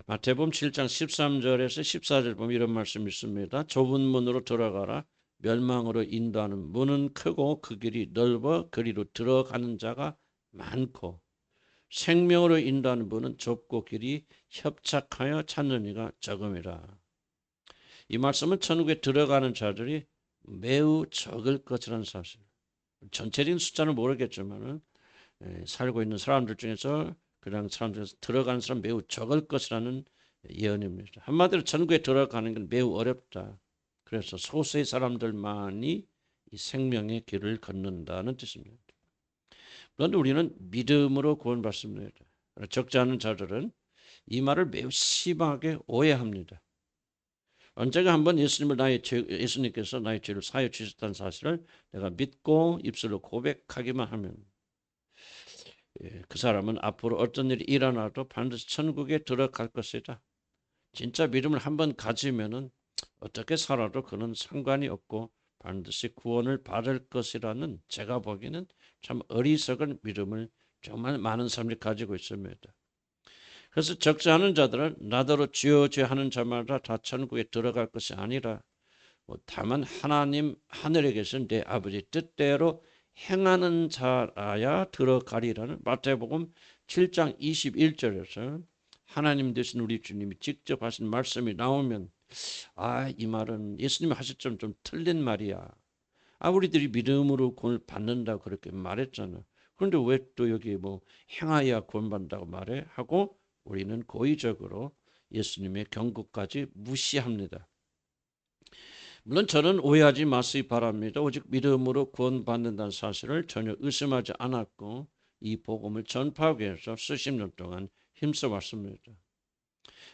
마태복음 7장 13절에서 14절 보면 이런 말씀이 있습니다. 좁은 문으로 들어가라. 멸망으로 인도하는 문은 크고 그 길이 넓어 그리로 들어가는 자가 많고 생명으로 인도하는 문은 좁고 길이 협착하여 찾는 이가 적음이라. 이 말씀은 천국에 들어가는 자들이 매우 적을 것이라는 사실. 전체적인 숫자는 모르겠지만은 살고 있는 사람들 중에서 그냥 사람 중에서 들어가는 사람 매우 적을 것이라는 예언입니다. 한마디로 천국에 들어가는 건 매우 어렵다. 그래서 소수의 사람들만이 이 생명의 길을 걷는다는 뜻입니다. 그런데 우리는 믿음으로 구원받습니다. 적지 않은 자들은 이 말을 매우 심하게 오해합니다. 언제가 한번 예수님께서 나의 죄를 사하여 주셨다는 사실을 내가 믿고 입술로 고백하기만 하면 그 사람은 앞으로 어떤 일이 일어나도 반드시 천국에 들어갈 것이다. 진짜 믿음을 한번 가지면은 어떻게 살아도 그는 상관이 없고 반드시 구원을 받을 것이라는 제가 보기에는 참 어리석은 믿음을 정말 많은 사람들이 가지고 있습니다. 그래서 적지 않은 자들은 나더러 주여 주여 하는 자마다 다 천국에 들어갈 것이 아니라 다만 하나님 하늘에 계신 내 아버지 뜻대로 행하는 자라야 들어가리라는 마태복음 7장 21절에서 하나님 되신 우리 주님이 직접 하신 말씀이 나오면 이 말은 예수님이 하셨지만 좀 틀린 말이야. 우리들이 믿음으로 구원을 받는다고 그렇게 말했잖아. 그런데 왜 또 여기 행하여야 구원받는다고 말해? 하고 우리는 고의적으로 예수님의 경고까지 무시합니다. 물론 저는 오해하지 마시기 바랍니다. 오직 믿음으로 구원받는다는 사실을 전혀 의심하지 않았고 이 복음을 전파하기 위해서 수십 년 동안 힘써왔습니다.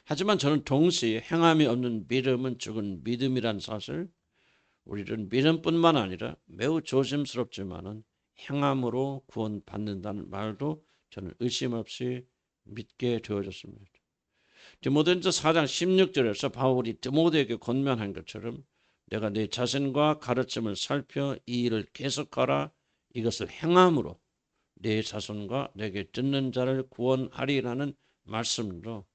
하지만 저는 동시에 행함이 없는 믿음은 죽은 믿음이라는 사실, 우리는 믿음뿐만 아니라 매우 조심스럽지만은 행함으로 구원받는다는 말도 저는 의심 없이 믿게 되어졌습니다. 디모데전서 4장 16절에서 바울이 디모데에게 권면한 것처럼 내가 내 자신과 가르침을 살펴 이 일을 계속하라. 이것을 행함으로 내 자손과 내게 듣는 자를 구원하리라는 말씀도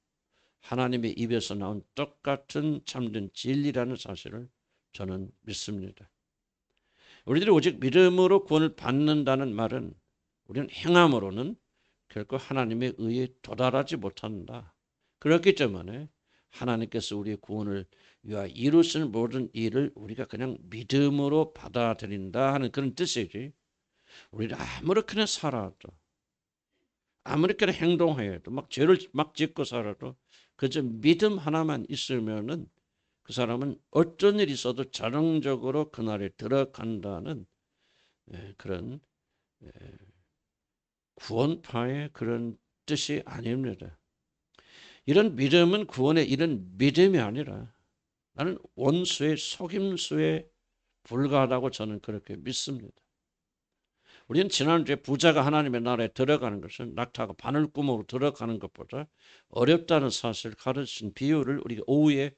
하나님의 입에서 나온 똑같은 참된 진리라는 사실을 저는 믿습니다. 우리들이 오직 믿음으로 구원을 받는다는 말은 우리는 행함으로는 결코 하나님의 의에 도달하지 못한다. 그렇기 때문에 하나님께서 우리의 구원을 위하여 이루신 모든 일을 우리가 그냥 믿음으로 받아들인다 하는 그런 뜻이지. 우리가 아무렇게나 살아도 아무렇게나 행동해도 막 죄를 막 짓고 살아도 그저 믿음 하나만 있으면은 그 사람은 어떤 일이 있어도 자동적으로 그날에 들어간다는 그런 구원파의 그런 뜻이 아닙니다. 이런 믿음은 구원의 이런 믿음이 아니라 나는 원수의 속임수에 불과하다고 저는 그렇게 믿습니다. 우리는 지난주에 부자가 하나님의 나라에 들어가는 것은 낙타가 바늘구멍으로 들어가는 것보다 어렵다는 사실을 가르친 비유를 우리가 오후에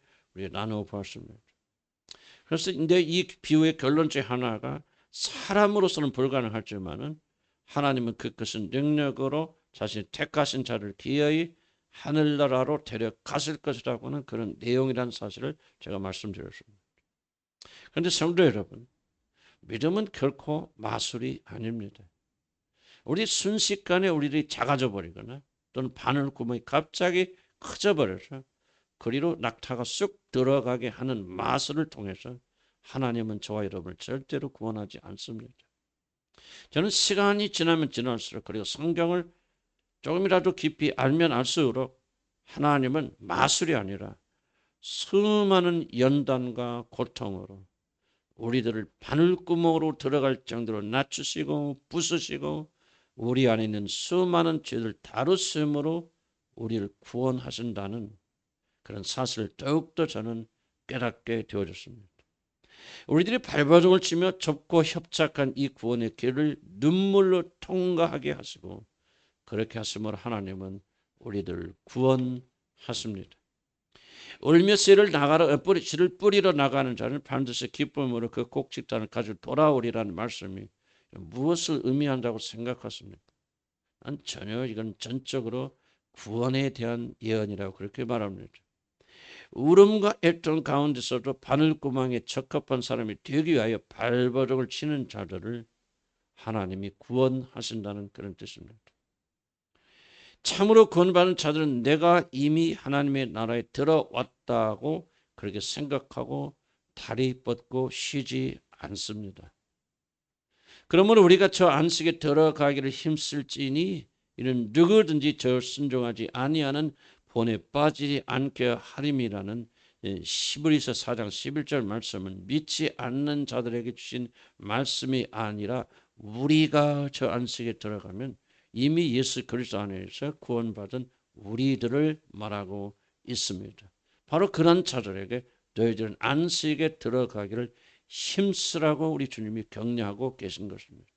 나누어 보았습니다. 그래서 근데 이 비유의 결론 중 하나가 사람으로서는 불가능하지만은 하나님은 그것은 능력으로 자신이 택하신 자를 기어이 하늘나라로 데려갔을 것이라고는 그런 내용이라는 사실을 제가 말씀드렸습니다. 그런데 성도 여러분, 믿음은 결코 마술이 아닙니다. 우리 순식간에 우리들이 작아져 버리거나 또는 바늘구멍이 갑자기 커져 버려서 그리로 낙타가 쑥 들어가게 하는 마술을 통해서 하나님은 저와 여러분을 절대로 구원하지 않습니다. 저는 시간이 지나면 지날수록 그리고 성경을 조금이라도 깊이 알면 알수록 하나님은 마술이 아니라 수많은 연단과 고통으로 우리들을 바늘구멍으로 들어갈 정도로 낮추시고 부수시고 우리 안에 있는 수많은 죄를 다루심으로 우리를 구원하신다는 그런 사실을 더욱더 저는 깨닫게 되어졌습니다. 우리들이 발버둥을 치며 좁고 협착한 이 구원의 길을 눈물로 통과하게 하시고 그렇게 하심으로 하나님은 우리들을 구원하십니다. 울며 씨를 뿌리러 나가는 자는 반드시 기쁨으로 그 곡식단을 가지고 돌아오리라는 말씀이 무엇을 의미한다고 생각하십니까? 난 전혀 이건 전적으로 구원에 대한 예언이라고 그렇게 말합니다. 울음과 애통 가운데서도 바늘구멍에 적합한 사람이 되기 위하여 발버둥을 치는 자들을 하나님이 구원하신다는 그런 뜻입니다. 참으로 구원받은 자들은 내가 이미 하나님의 나라에 들어왔다고 그렇게 생각하고 다리 뻗고 쉬지 않습니다. 그러므로 우리가 저 안식에 들어가기를 힘쓸지니 이는 누구든지 저 순종하지 아니하는 본에 빠지지 않게 하림이라는 히브리서 4장 11절 말씀은 믿지 않는 자들에게 주신 말씀이 아니라 우리가 저 안식에 들어가면 이미 예수 그리스도 안에서 구원받은 우리들을 말하고 있습니다. 바로 그런 자들에게 너희들은 안식에 들어가기를 힘쓰라고 우리 주님이 격려하고 계신 것입니다.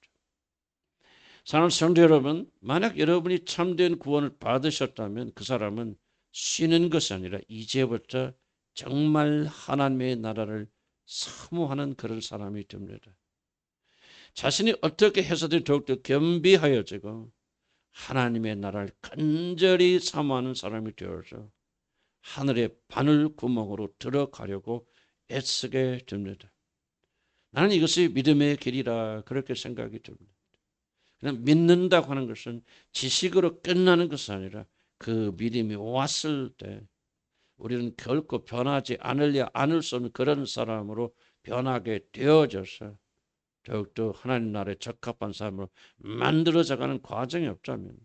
사랑하는 성도 여러분, 만약 여러분이 참된 구원을 받으셨다면 그 사람은 쉬는 것이 아니라 이제부터 정말 하나님의 나라를 사모하는 그런 사람이 됩니다. 자신이 어떻게 해서든 더욱더 겸비하여지고 하나님의 나라를 간절히 사모하는 사람이 되어서 하늘의 바늘 구멍으로 들어가려고 애쓰게 됩니다. 나는 이것이 믿음의 길이라 그렇게 생각이 듭니다. 그냥 믿는다고 하는 것은 지식으로 끝나는 것이 아니라 그 믿음이 왔을 때 우리는 결코 변하지 않을 수 없는 그런 사람으로 변하게 되어져서 더욱더 하나님 나라에 적합한 사람으로 만들어져가는 과정이 없다면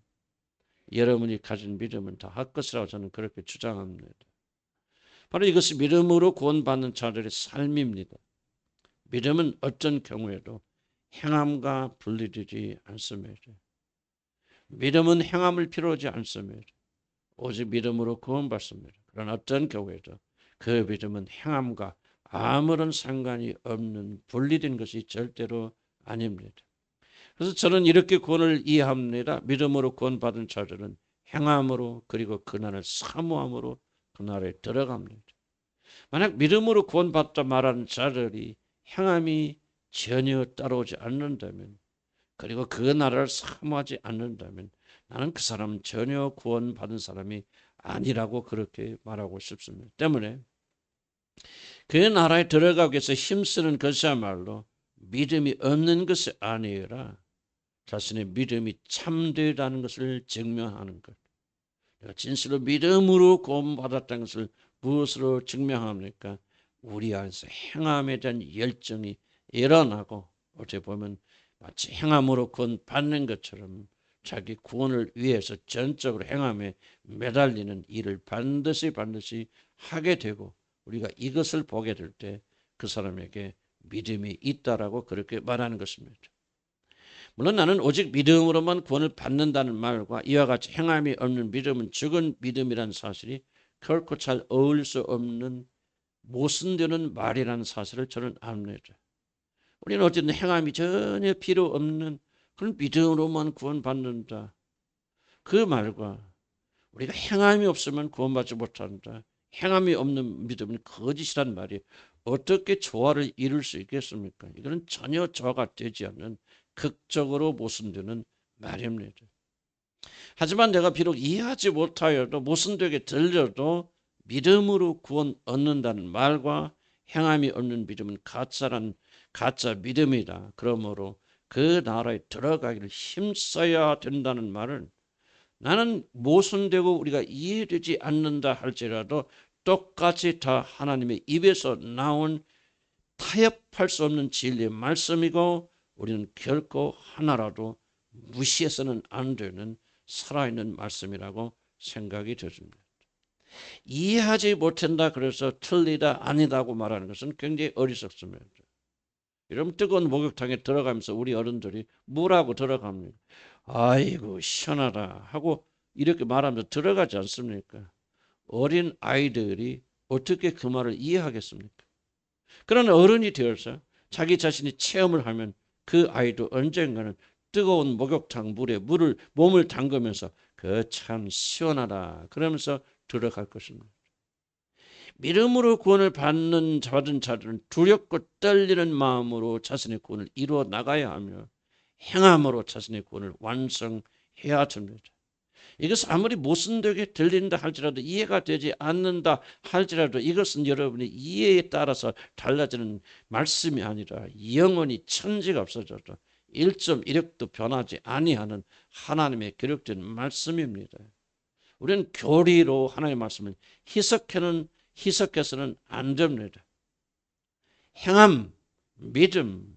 여러분이 가진 믿음은 다 헛것이라고 저는 그렇게 주장합니다. 바로 이것이 믿음으로 구원받는 자들의 삶입니다. 믿음은 어떤 경우에도 행함과 분리되지 않습니다. 믿음은 행함을 필요하지 않습니다. 오직 믿음으로 구원받습니다. 그러나 어떤 경우에도 그 믿음은 행함과 아무런 상관이 없는 분리된 것이 절대로 아닙니다. 그래서 저는 이렇게 구원을 이해합니다. 믿음으로 구원받은 자들은 행함으로 그리고 그날을 사모함으로 그날에 들어갑니다. 만약 믿음으로 구원받다 말하는 자들이 행함이 전혀 따라오지 않는다면 그리고 그 나라를 사모하지 않는다면 나는 그 사람은 전혀 구원받은 사람이 아니라고 그렇게 말하고 싶습니다. 때문에 그 나라에 들어가기 위해서 힘쓰는 것이야말로 믿음이 없는 것이 아니라 자신의 믿음이 참되다는 것을 증명하는 것. 내가 진실로 믿음으로 구원받았다는 것을 무엇으로 증명합니까? 우리 안에서 행함에 대한 열정이 일어나고 어떻게 보면 마치 행함으로 구원받는 것처럼 자기 구원을 위해서 전적으로 행함에 매달리는 일을 반드시 하게 되고 우리가 이것을 보게 될 때 그 사람에게 믿음이 있다라고 그렇게 말하는 것입니다. 물론 나는 오직 믿음으로만 구원을 받는다는 말과 이와 같이 행함이 없는 믿음은 죽은 믿음이라는 사실이 결코 잘 어울릴 수 없는 모순되는 말이라는 사실을 저는 압니다. 우리는 어쨌든 행함이 전혀 필요 없는 그런 믿음으로만 구원받는다. 그 말과 우리가 행함이 없으면 구원받지 못한다. 행함이 없는 믿음은 거짓이란 말이 어떻게 조화를 이룰 수 있겠습니까? 이거는 전혀 조화가 되지 않는 극적으로 모순되는 말입니다. 하지만 내가 비록 이해하지 못하여도 모순되게 들려도 믿음으로 구원 얻는다는 말과 행함이 없는 믿음은 가짜 믿음이다. 그러므로 그 나라에 들어가기를 힘써야 된다는 말은 나는 모순되고 우리가 이해되지 않는다 할지라도 똑같이 다 하나님의 입에서 나온 타협할 수 없는 진리의 말씀이고 우리는 결코 하나라도 무시해서는 안 되는 살아있는 말씀이라고 생각이 되십니다. 이해하지 못한다 그래서 틀리다 아니다고 말하는 것은 굉장히 어리석습니다. 이런 뜨거운 목욕탕에 들어가면서 우리 어른들이 뭐라고 들어갑니까? 아이고 시원하다 하고 이렇게 말하면서 들어가지 않습니까? 어린 아이들이 어떻게 그 말을 이해하겠습니까? 그러나 어른이 되어서 자기 자신이 체험을 하면 그 아이도 언젠가는 뜨거운 목욕탕 물에 몸을 담그면서 그 참 시원하다 그러면서 들어갈 것입니다. 믿음으로 구원을 받은 자들은 두렵고 떨리는 마음으로 자신의 구원을 이루어 나가야 하며 행함으로 자신의 구원을 완성해야 됩니다. 이것은 아무리 모순되게 들린다 할지라도, 이해가 되지 않는다 할지라도, 이것은 여러분의 이해에 따라서 달라지는 말씀이 아니라 영원히 천지가 없어져도 1.1획도 변하지 아니하는 하나님의 기록된 말씀입니다. 우리는 교리로 하나님의 말씀을 희석해서는 안 됩니다. 행함, 믿음,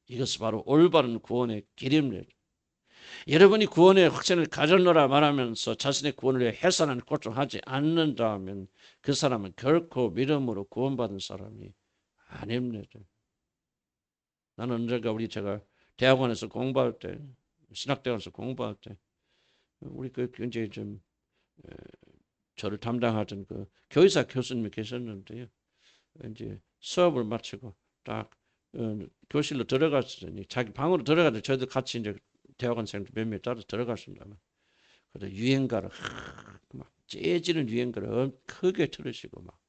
이것이 바로 올바른 구원의 길입니다. 여러분이 구원의 확신을 가졌노라 말하면서 자신의 구원을 해산하는 고통하지 않는다면 그 사람은 결코 믿음으로 구원받은 사람이 아닙니다. 나는 언젠가 제가 대학원에서 공부할 때, 신학대학원에서 공부할 때, 우리 굉장히 좀 저를 담당하던 그 교의사 교수님이 계셨는데요. 이제 수업을 마치고 딱 교실로 들어갔으니 자기 방으로 들어가서 저희도 같이 이제 대학원생들 몇몇 따라 들어갔습니다만, 그래도 유행가를 막 재지는 유행가를 크게 틀으시고 막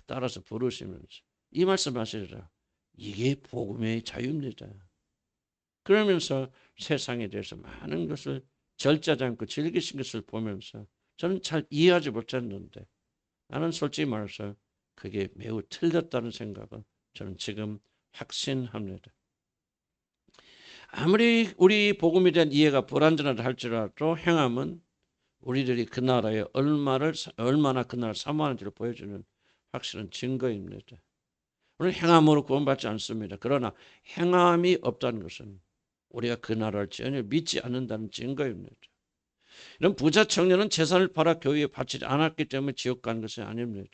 따라서 부르시면서 이 말씀하시더라. 이게 복음의 자유입니다. 그러면서 세상에 대해서 많은 것을 절제하지 않고 즐기신 것을 보면서 저는 잘 이해하지 못했는데, 나는 솔직히 말해서 그게 매우 틀렸다는 생각을 저는 지금 확신합니다. 아무리 우리 복음에 대한 이해가 불완전하다 할지라도 행함은 우리들이 그 나라에 얼마나 그 나라를 사모하는지를 보여주는 확실한 증거입니다. 우리는 행함으로 구원받지 않습니다. 그러나 행함이 없다는 것은 우리가 그 나라를 전혀 믿지 않는다는 증거입니다. 이런 부자 청년은 재산을 팔아 교회에 바치지 않았기 때문에 지옥 간 것이 아닙니다.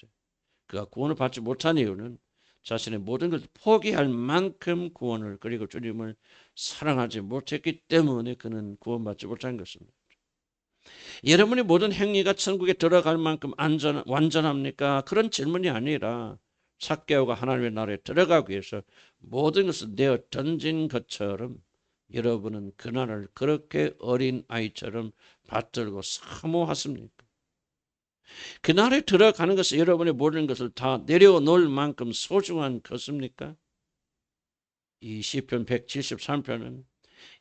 그가 구원을 받지 못한 이유는 자신의 모든 것을 포기할 만큼 구원을, 그리고 주님을 사랑하지 못했기 때문에 그는 구원받지 못한 것입니다. 여러분의 모든 행위가 천국에 들어갈 만큼 완전합니까? 그런 질문이 아니라 삭개오가 하나님의 나라에 들어가기 위해서 모든 것을 내어 던진 것처럼 여러분은 그 나라를 그렇게 어린 아이처럼 받들고 사모하십니까? 그 나라에 들어가는 것은 여러분의 모든 것을 다 내려놓을 만큼 소중한 것입니까? 이 시편 173편은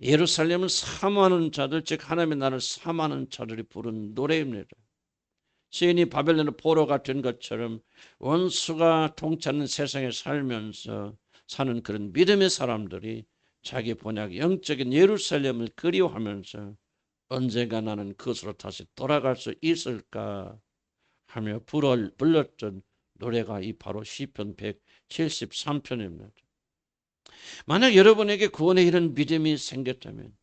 예루살렘을 사모하는 자들, 즉 하나님의 나라를 사모하는 자들이 부른 노래입니다. 시인이 바벨론의 포로가 된 것처럼 원수가 통치하는 세상에 살면서 사는 그런 믿음의 사람들이 자기 본향 영적인 예루살렘을 그리워하면서 언젠가 나는 그것으로 다시 돌아갈 수 있을까 하며 불렀던 노래가 이 바로 시편 173편입니다. 만약 여러분에게 구원의 이런 믿음이 생겼다면,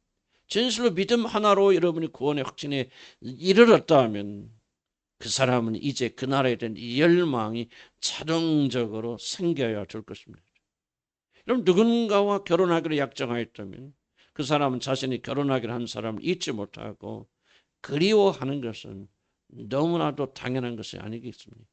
진실로 믿음 하나로 여러분이 구원의 확신에 이르렀다면, 그 사람은 이제 그 나라에 대한 열망이 자동적으로 생겨야 될 것입니다. 그럼 누군가와 결혼하기로 약정하였다면 그 사람은 자신이 결혼하기로 한 사람을 잊지 못하고 그리워하는 것은 너무나도 당연한 것이 아니겠습니까?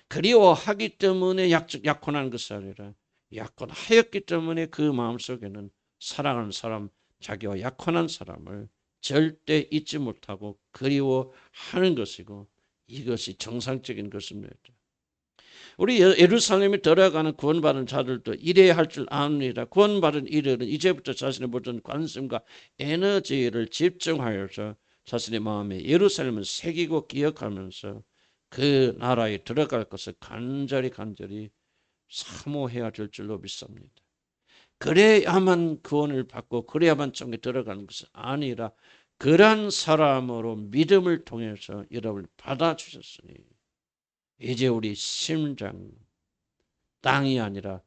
그리워하기 때문에 약혼한 것이 아니라 약혼하였기 때문에 그 마음속에는 사랑하는 사람, 자기와 약혼한 사람을 절대 잊지 못하고 그리워하는 것이고, 이것이 정상적인 것입니다. 우리 예루살렘에 들어가는 구원받은 자들도 이래야 할 줄 압니다. 구원받은 이들은 이제부터 자신의 모든 관심과 에너지를 집중하여서 자신의 마음에 예루살렘을 새기고 기억하면서 그 나라에 들어갈 것을 간절히 사모해야 될 줄로 믿습니다. 그래야만 구원을 받고 그래야만 천국에 들어가는 것이 아니라, 그러한 사람으로 믿음을 통해서 여러분을 받아주셨으니 이제 우리 심장, 땅이 아니라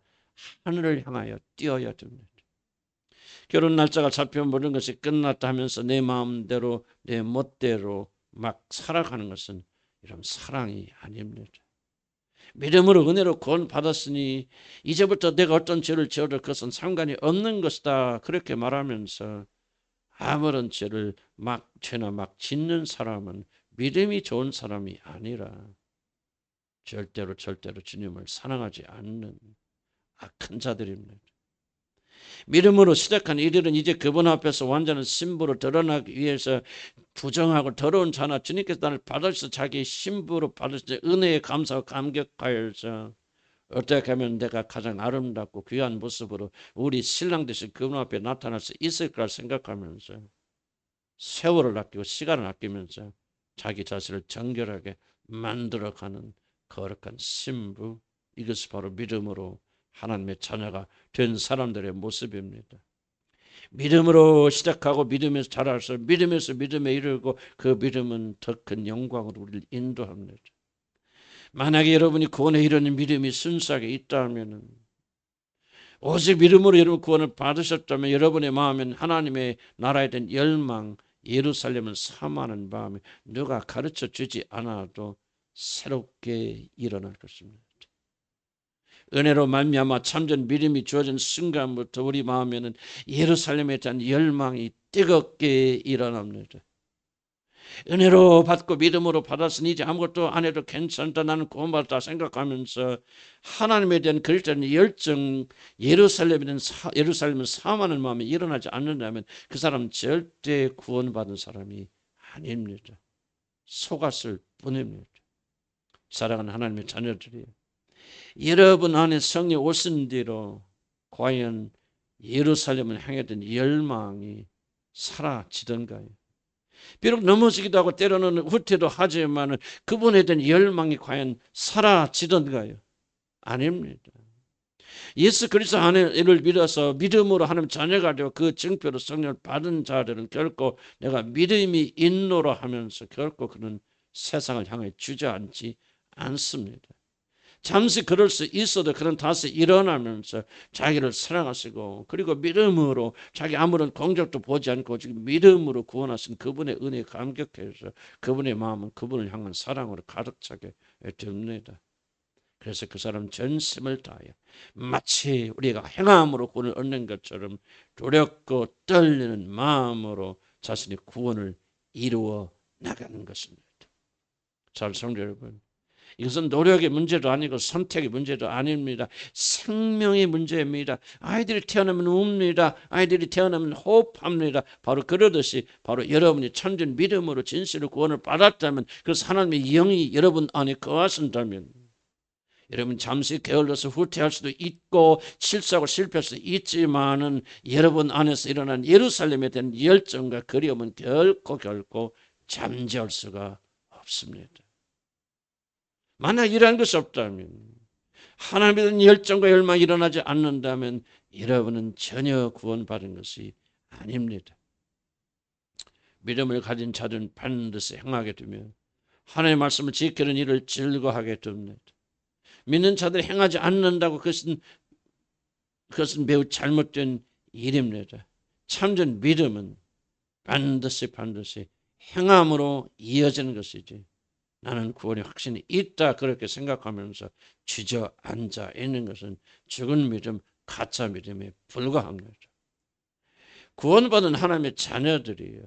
하늘을 향하여 뛰어야 됩니다. 결혼 날짜가 잡혀 모든 것이 끝났다 하면서 내 마음대로 내 멋대로 막 살아가는 것은 이런 사랑이 아닙니다. 믿음으로 은혜로 구원 받았으니 이제부터 내가 어떤 죄를 지어도 그것은 상관이 없는 것이다, 그렇게 말하면서 아무런 죄를 죄나 막 짓는 사람은 믿음이 좋은 사람이 아니라 절대로 주님을 사랑하지 않는 악한 자들입니다. 믿음으로 시작한 이들은 이제 그분 앞에서 완전한 신부로 드러나기 위해서 부정하고 더러운 자나 주님께서 나를 받으셔서 자기 신부로 받으셔서 은혜에 감사하고 감격하여서 어떻게 하면 내가 가장 아름답고 귀한 모습으로 우리 신랑 되신 그분 앞에 나타날 수 있을까 생각하면서 세월을 아끼고 시간을 아끼면서 자기 자신을 정결하게 만들어가는 거룩한 신부, 이것이 바로 믿음으로 하나님의 자녀가 된 사람들의 모습입니다. 믿음으로 시작하고 믿음에서 자라서 믿음에서 믿음에 이르고 그 믿음은 더 큰 영광으로 우리를 인도합니다. 만약에 여러분이 구원에 이르는 믿음이 순수하게 있다면, 오직 믿음으로 여러분 구원을 받으셨다면 여러분의 마음엔 하나님의 나라에 대한 열망, 예루살렘을 사모하는 마음이 누가 가르쳐 주지 않아도 새롭게 일어날 것입니다. 은혜로 말미암아 참전 믿음이 주어진 순간부터 우리 마음에는 예루살렘에 대한 열망이 뜨겁게 일어납니다. 은혜로 받고 믿음으로 받았으니 이제 아무것도 안 해도 괜찮다, 나는 구원받았다 생각하면서 하나님에 대한 그리스도의 열정, 예루살렘을 사모하는 마음이 일어나지 않는다면 그 사람은 절대 구원받은 사람이 아닙니다. 속았을 뿐입니다. 사랑하는 하나님의 자녀들이에요. 여러분 안에 성령 오신 뒤로 과연 예루살렘을 향해 된 열망이 사라지던가요? 비록 넘어지기도 하고 때로는 후퇴도 하지만 그분에 대한 열망이 과연 사라지던가요? 아닙니다. 예수 그리스도 안에를 믿어서 믿음으로 하나님 자녀가 되어 그 증표로 성령을 받은 자들은 결코 내가 믿음이 있노라 하면서 결코 그는 세상을 향해 주저앉지 않습니다. 잠시 그럴 수 있어도 그런 다시 일어나면서 자기를 사랑하시고 그리고 믿음으로 자기 아무런 공적도 보지 않고 지금 믿음으로 구원하신 그분의 은혜에 감격해서 그분의 마음은 그분을 향한 사랑으로 가득 차게 됩니다. 그래서 그 사람 전심을 다하여 마치 우리가 행함으로 구원을 얻는 것처럼 두렵고 떨리는 마음으로 자신의 구원을 이루어 나가는 것입니다. 잘 성도 여러분, 이것은 노력의 문제도 아니고 선택의 문제도 아닙니다. 생명의 문제입니다. 아이들이 태어나면 웁니다. 아이들이 태어나면 호흡합니다. 바로 그러듯이 바로 여러분이 참된 믿음으로 진실로 구원을 받았다면, 그래서 하나님의 영이 여러분 안에 거하신다면 여러분 잠시 게을러서 후퇴할 수도 있고 실수하고 실패할 수도 있지만은 여러분 안에서 일어난 예루살렘에 대한 열정과 그리움은 결코 잠재울 수가 없습니다. 만약 이러한 것이 없다면, 하나님에 대한 열정과 열망이 일어나지 않는다면 여러분은 전혀 구원받은 것이 아닙니다. 믿음을 가진 자들은 반드시 행하게 되며 하나님의 말씀을 지키는 일을 즐거워하게 됩니다. 믿는 자들이 행하지 않는다고 그것은 매우 잘못된 일입니다. 참된 믿음은 반드시 행함으로 이어지는 것이지, 나는 구원의 확신이 있다 그렇게 생각하면서 주저앉아 있는 것은 죽은 믿음, 가짜 믿음에 불과합니다. 구원받은 하나님의 자녀들이요,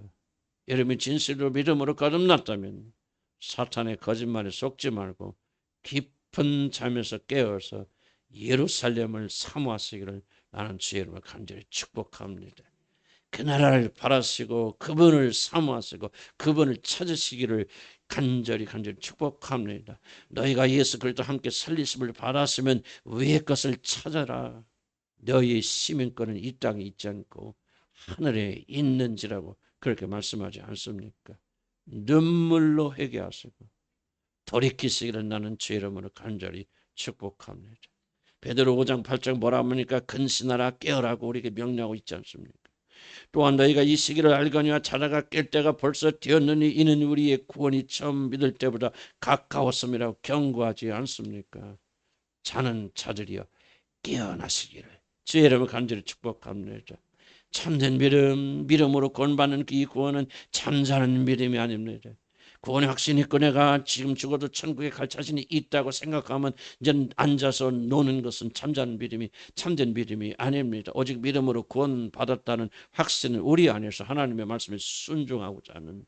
여러분이 진실로 믿음으로 거듭났다면 사탄의 거짓말에 속지 말고 깊은 잠에서 깨어서 예루살렘을 사모하시기를 나는 주의 이름으로 간절히 축복합니다. 그 나라를 바라시고 그분을 사모하시고 그분을 찾으시기를 간절히 축복합니다. 너희가 예수 그리스도 함께 살리심을 받았으면 위의 것을 찾아라. 너희의 시민권은 이 땅에 있지 않고 하늘에 있는지라고 그렇게 말씀하지 않습니까? 눈물로 회개하시고 돌이키시기를 나는 주의 이름으로 간절히 축복합니다. 베드로 5장 8장 뭐라 합니까? 근신하라 깨어라고 우리에게 명령하고 있지 않습니까? 또한 너희가 이 시기를 알거니와 자다가 깰 때가 벌써 되었느니 이는 우리의 구원이 처음 믿을 때보다 가까웠음이라고 경고하지 않습니까? 자는 자들이여 깨어나시기를 주의 이름으로 간절히 축복합니다. 참된 믿음으로 구원받는 이 구원은 잠자는 믿음이 아닙니다. 구원의 확신이 있고 내가 지금 죽어도 천국에 갈 자신이 있다고 생각하면 이제 앉아서 노는 것은 참된 믿음이 아닙니다. 오직 믿음으로 구원받았다는 확신은 우리 안에서 하나님의 말씀에 순종하고자 하는,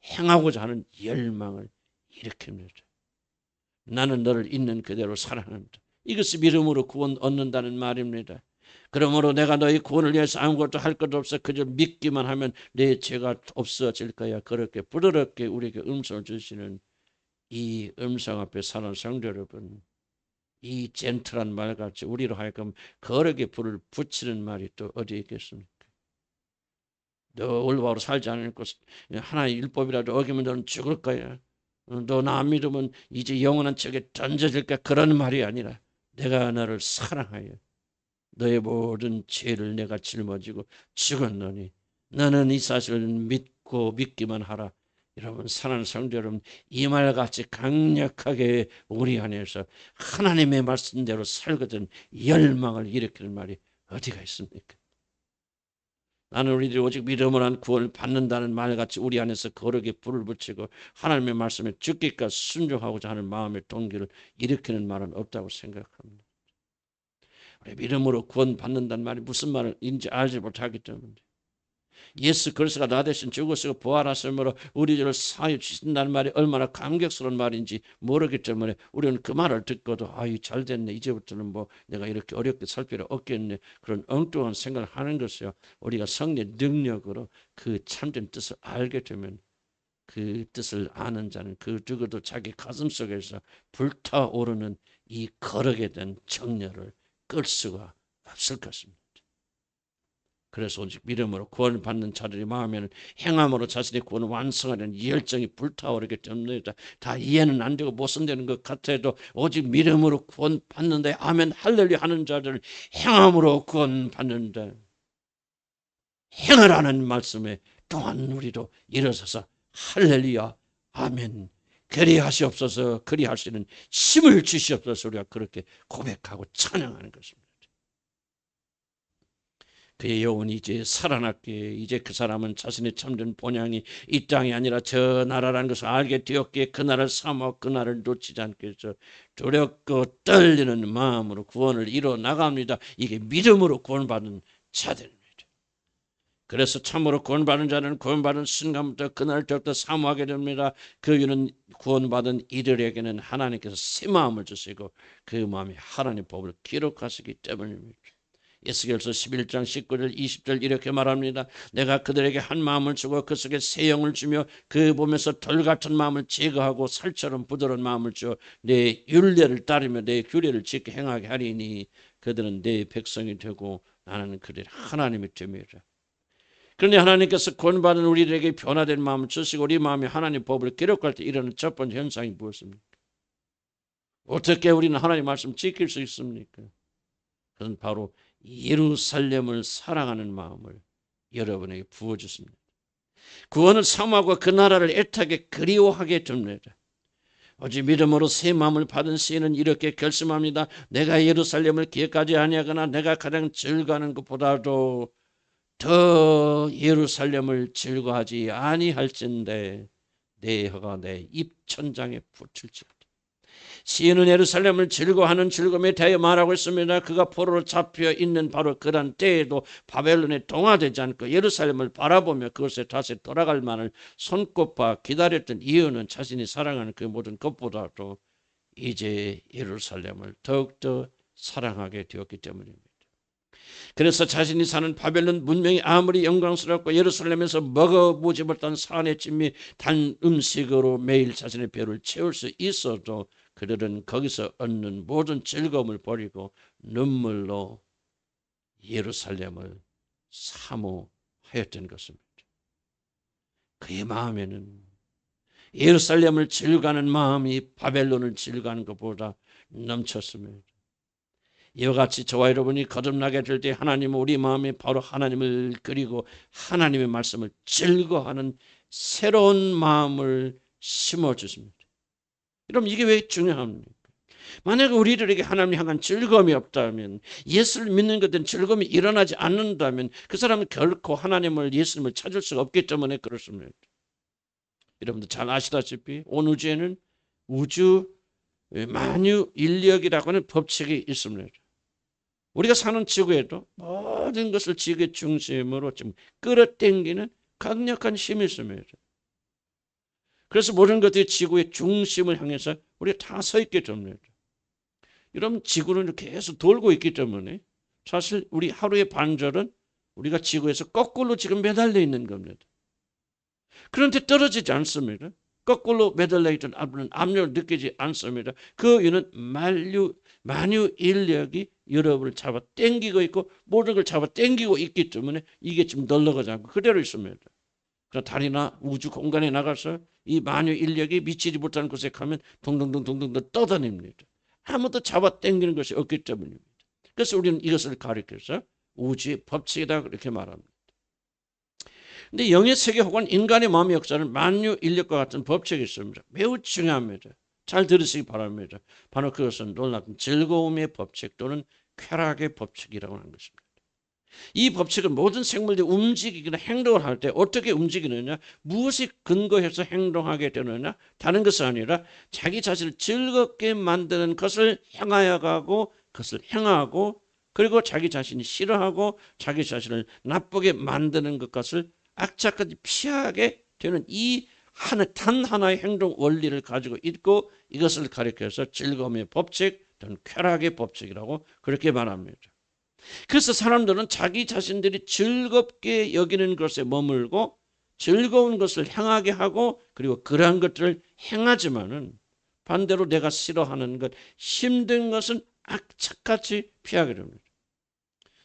행하고자 하는 열망을 일으킵니다. 나는 너를 있는 그대로 사랑한다. 이것이 믿음으로 구원 얻는다는 말입니다. 그러므로 내가 너희 구원을 위해서 아무것도 할 것도 없어 그저 믿기만 하면 내 죄가 없어질 거야. 그렇게 부드럽게 우리에게 음성을 주시는 이 음성 앞에 사는 성도 여러분, 이 젠틀한 말같이 우리로 하여금 거룩의 불을 붙이는 말이 또 어디 있겠습니까? 너 올바로 살지 않고 하나의 율법이라도 어기면 너는 죽을 거야. 너 나 안 믿으면 이제 영원한 지옥에 던져질 거야. 그런 말이 아니라 내가 너를 사랑하여 너의 모든 죄를 내가 짊어지고 죽었노니 너는 이 사실을 믿고 믿기만 하라. 여러분, 사랑하는 성도 여러분, 이 말같이 강력하게 우리 안에서 하나님의 말씀대로 살거든 열망을 일으키는 말이 어디가 있습니까? 나는 우리들이 오직 믿음으로 한 구원을 받는다는 말같이 우리 안에서 거룩에 불을 붙이고 하나님의 말씀에 죽기까지 순종하고자 하는 마음의 동기를 일으키는 말은 없다고 생각합니다. 우리 믿음으로 구원 받는다는 말이 무슨 말인지 알지 못하기 때문에 예수 그리스도가 나 대신 죽으시고 부활하심으로 우리들을 사하여 주신다는 말이 얼마나 감격스러운 말인지 모르기 때문에 우리는 그 말을 듣고도 아이 잘됐네, 이제부터는 뭐 내가 이렇게 어렵게 살 필요 없겠네, 그런 엉뚱한 생각을 하는 것이요. 우리가 성령의 능력으로 그 참된 뜻을 알게 되면 그 뜻을 아는 자는 그 누구도 자기 가슴 속에서 불타오르는 이 거룩에 대한 정열을 끌 수가 없을 것입니다. 그래서 오직 믿음으로 구원을 받는 자들의 마음에는 행함으로 자신의 구원을 완성하려는 열정이 불타오르기 때문에 다 이해는 안 되고 모순되는 것 같아도 오직 믿음으로 구원 받는데 아멘 할렐루야 하는 자들을 행함으로 구원 받는데 행하라는 말씀에 또한 우리도 일어서서 할렐루야 아멘 그리하시옵소서, 그리할 수 있는 힘을 주시옵소서, 우리가 그렇게 고백하고 찬양하는 것입니다. 그의 영혼이 이제 살아났기에 이제 그 사람은 자신의 참된 본향이 이 땅이 아니라 저 나라라는 것을 알게 되었기에 그 나라를 사모하고 그 나라를 놓치지 않게 해서 두렵고 떨리는 마음으로 구원을 이뤄 나갑니다. 이게 믿음으로 구원받은 자들입니다. 그래서 참으로 구원받은 자는 구원받은 순간부터 그날부터 사모하게 됩니다. 그 이유는 구원받은 이들에게는 하나님께서 새 마음을 주시고 그 마음이 하나님의 법을 기록하시기 때문입니다. 에스겔서 11장 19절 20절 이렇게 말합니다. 내가 그들에게 한 마음을 주고 그 속에 새 영을 주며 그 몸에서 돌 같은 마음을 제거하고 살처럼 부드러운 마음을 주어 내 율례를 따르며 내 규례를 지켜 행하게 하리니 그들은 내 백성이 되고 나는 그들의 하나님이 됨이라. 그런데 하나님께서 구원받은 우리들에게 변화된 마음을 주시고 우리 마음이 하나님 법을 기록할 때 일어나는 첫 번째 현상이 무엇입니까? 어떻게 우리는 하나님 말씀 지킬 수 있습니까? 그건 바로 예루살렘을 사랑하는 마음을 여러분에게 부어주십니다. 구원을 사모하고 그 나라를 애타게 그리워하게 됩니다. 오직 믿음으로 새 마음을 받은 시인은 이렇게 결심합니다. 내가 예루살렘을 기억하지 아니하거나 내가 가장 즐거워하는 것보다도 더 예루살렘을 즐거워하지 아니할진대 내 혀가 내 입천장에 붙을지어다. 시인은 예루살렘을 즐거워하는 즐거움에 대하여 말하고 있습니다. 그가 포로로 잡혀 있는 바로 그런 때에도 바벨론에 동화되지 않고 예루살렘을 바라보며 그것에 다시 돌아갈 만을 손꼽아 기다렸던 이유는 자신이 사랑하는 그 모든 것보다도 이제 예루살렘을 더욱더 사랑하게 되었기 때문입니다. 그래서 자신이 사는 바벨론 문명이 아무리 영광스럽고 예루살렘에서 먹어보지 못한 산의 진미 단 음식으로 매일 자신의 배를 채울 수 있어도 그들은 거기서 얻는 모든 즐거움을 버리고 눈물로 예루살렘을 사모하였던 것입니다. 그의 마음에는 예루살렘을 즐거워하는 마음이 바벨론을 즐거워하는 것보다 넘쳤습니다. 이와 같이 저와 여러분이 거듭나게 될 때 하나님은 우리 마음에 바로 하나님을 그리고 하나님의 말씀을 즐거워하는 새로운 마음을 심어주십니다. 여러분 이게 왜 중요합니까? 만약 우리들에게 하나님 향한 즐거움이 없다면, 예수를 믿는 것은 즐거움이 일어나지 않는다면 그 사람은 결코 하나님을, 예수님을 찾을 수가 없기 때문에 그렇습니다. 여러분들 잘 아시다시피 온 우주에는 우주 만유 인력이라고 하는 법칙이 있습니다. 우리가 사는 지구에도 모든 것을 지구의 중심으로 좀 끌어당기는 강력한 힘이 있습니다. 그래서 모든 것들이 지구의 중심을 향해서 우리가 다 서 있게 됩니다. 여러분 지구는 계속 돌고 있기 때문에 사실 우리 하루의 반절은 우리가 지구에서 거꾸로 지금 매달려 있는 겁니다. 그런데 떨어지지 않습니다. 거꾸로 매달려 있던 압력을 느끼지 않습니다. 그 이유는 만유 인력이 여러분을 잡아 당기고 있고 모든 걸 잡아 당기고 있기 때문에 이게 지금 널널하지 않고 그대로 있습니다. 그래서 달이나 우주 공간에 나가서 이 만유 인력이 미치지 못하는 곳에 가면 동동동동동 떠다닙니다. 아무도 잡아 당기는 것이 없기 때문입니다. 그래서 우리는 이것을 가리켜서 우주의 법칙이다 그렇게 말합니다. 근데 영의 세계 혹은 인간의 마음의 역사는 만유 인력과 같은 법칙이 있습니다. 매우 중요합니다. 잘 들으시기 바랍니다. 바로 그것은 놀랍은 즐거움의 법칙 또는 쾌락의 법칙이라고 하는 것입니다. 이 법칙은 모든 생물들이 움직이거나 행동을 할 때 어떻게 움직이느냐, 무엇이 근거해서 행동하게 되느냐, 다른 것이 아니라 자기 자신을 즐겁게 만드는 것을 향하여 가고 그것을 행하고 그리고 자기 자신이 싫어하고 자기 자신을 나쁘게 만드는 것을 악착같이 피하게 되는 이 단 하나의 행동 원리를 가지고 있고 이것을 가리켜서 즐거움의 법칙 또는 쾌락의 법칙이라고 그렇게 말합니다. 그래서 사람들은 자기 자신들이 즐겁게 여기는 것에 머물고 즐거운 것을 향하게 하고 그리고 그러한 것들을 행하지만은 반대로 내가 싫어하는 것, 힘든 것은 악착같이 피하게 됩니다.